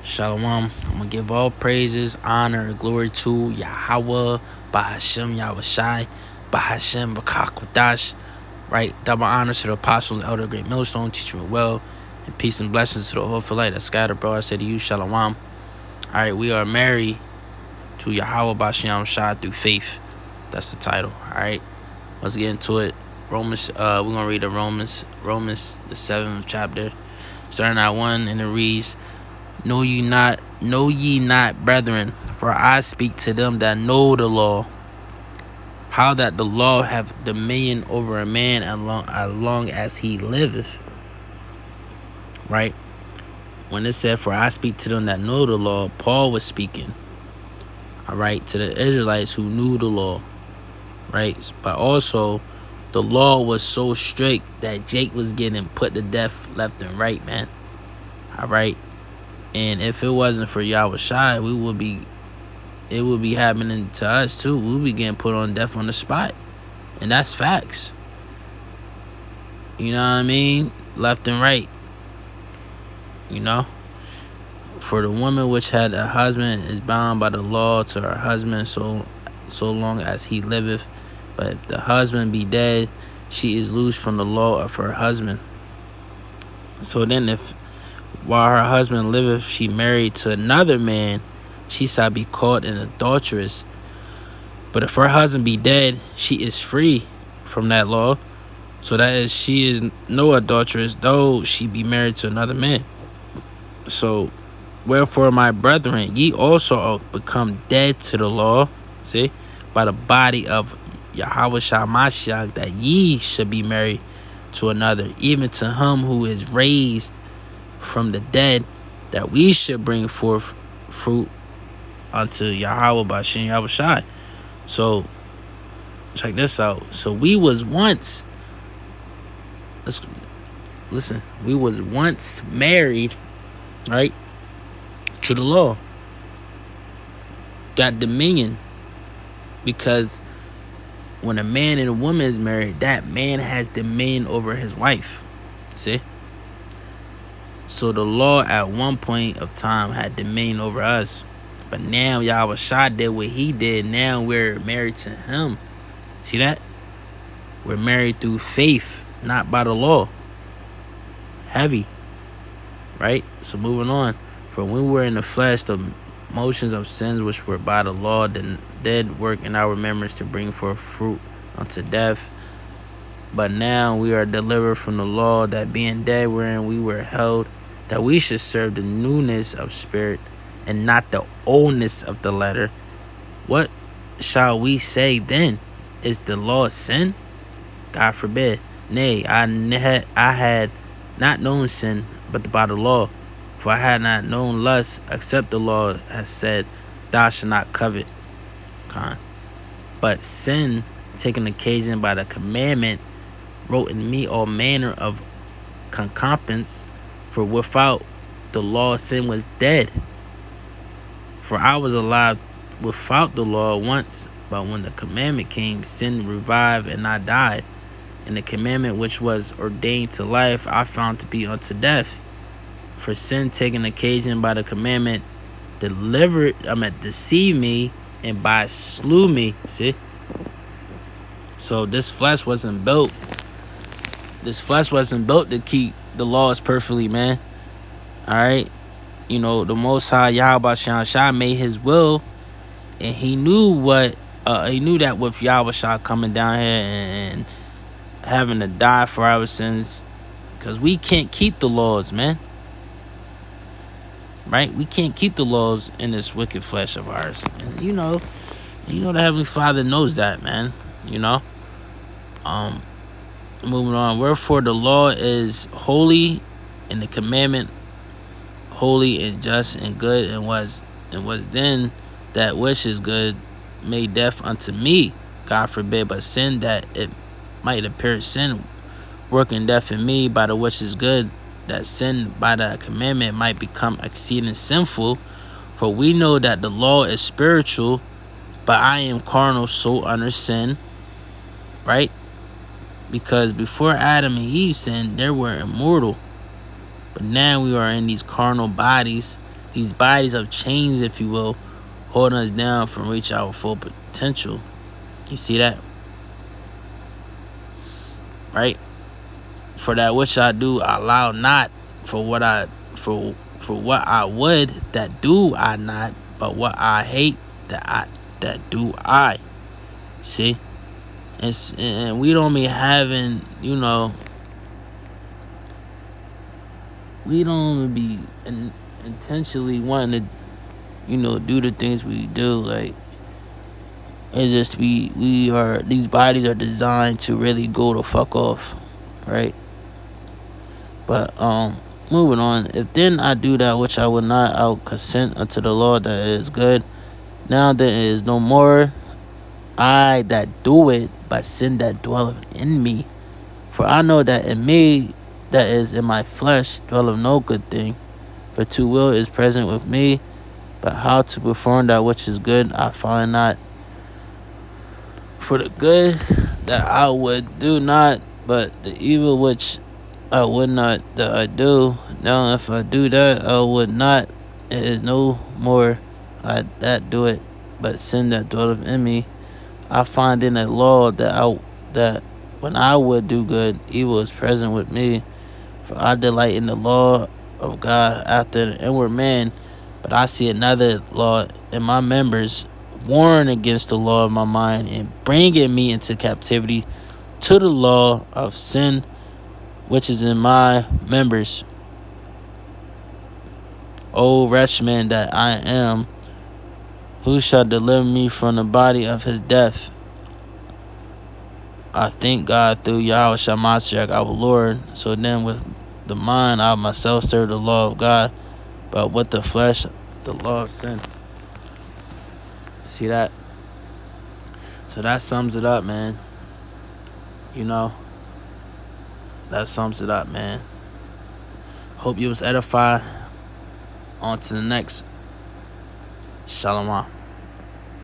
Shalom. I'm gonna give all praises, honor, and glory to Yahawah Bahasham Yahawashi, Bahasham Yahawashi. Right? Double honors to the apostles, elder, great millstone, teacher of well, and peace and blessings to the whole for light that scattered, bro. I say to you, Shalom. Alright, we are married to Yahawah Bahasham Yahawashi through faith. That's the title. Alright. Let's get into it. We're gonna read the Romans, the 7th chapter, starting at 1, and it reads, Know ye not, brethren, for I speak to them that know the law, how that the law have dominion over a man as long as he liveth. Right? When it said, for I speak to them that know the law, Paul was speaking, all right, to the Israelites who knew the law, right? But also, the law was so strict that Jake was getting put to death left and right, man. All right? And if it wasn't for Yahawashi, it would be happening to us too. We would be getting put on death on the spot. And that's facts. You know what I mean? Left and right. You know? For the woman which had a husband is bound by the law to her husband so long as he liveth. But if the husband be dead, she is loosed from the law of her husband. So then if while her husband liveth she married to another man, she shall be called an adulteress. But if her husband be dead, she is free from that law. So that is, she is no adulteress, though she be married to another man. So, wherefore, my brethren, ye also are become dead to the law, see, by the body of Yahawah Mashiach, that ye should be married to another, even to him who is raised from the dead, that we should bring forth fruit unto Yahawah Bahasham Yahawashi. So check this out. So we was once, we was once married, right, to the law, got dominion, because when a man and a woman is married, that man has dominion over his wife. See? So the law at one point of time had dominion over us. But now Yahawashi did what he did. Now we're married to him. See that? We're married through faith, not by the law. Heavy. Right? So moving on. For when we were in the flesh, the motions of sins which were by the law did work in our members to bring forth fruit unto death. But now we are delivered from the law, that being dead wherein we were held, that we should serve the newness of spirit and not the oldness of the letter. What shall we say then? Is the law sin? God forbid. Nay, I had not known sin but by the law. For I had not known lust, except the law has said, thou shalt not covet. But sin, taking occasion by the commandment, wrote in me all manner of concupiscence. For without the law, sin was dead. For I was alive without the law once, but when the commandment came, sin revived, and I died. And the commandment which was ordained to life, I found to be unto death. For sin, taking occasion by the commandment, deceived me, and by slew me. See? So this flesh wasn't built. To keep the laws perfectly, man. Alright? You know, the Most High Yahawah Bahasham made his will, and he knew that with Yahawashi coming down here and having to die for our sins, because we can't keep the laws, man. Right? We can't keep the laws in this wicked flesh of ours. And you know the Heavenly Father knows that, man. You know? Moving on. Wherefore the law is holy, and the commandment holy and just and good, and was then that which is good made death unto me. God forbid, but sin, that it might appear sin, working death in me by the which is good, that sin by the commandment might become exceeding sinful. For we know that the law is spiritual, but I am carnal, so under sin. Right? Because before Adam and Eve sinned, they were immortal. But now we are in these carnal bodies, these bodies of chains, if you will, holding us down from reaching our full potential. You see that? Right? For that which I do, I allow not. For what I would, that do I not. But what I hate, that do I. See? And we don't be having, we don't be intentionally wanting to, do the things we do. Like, it's just these bodies are designed to really go the fuck off, right? But moving on. If then I do that which I would not, I'll consent unto the law that is good. Now there is no more I that do it, but sin that dwelleth in me. For I know that in me, that is in my flesh, dwelleth no good thing. For to will is present with me, but how to perform that which is good I find not. For the good that I would do not, but the evil which I would not that I do. Now if I do that I would not, it is no more I that do it, but sin that dwelleth in me. I find in a law that when I would do good, evil is present with me. For I delight in the law of God after the inward man, but I see another law in my members, warring against the law of my mind and bringing me into captivity to the law of sin which is in my members. O wretched man that I am, who shall deliver me from the body of his death? I thank God through Yahawah Bahasham Yahawashi, our Lord. So then with the mind I myself serve the law of God, but with the flesh the law of sin. See that? So that sums it up, man. That sums it up, man. Hope you was edified. On to the next. Shalom.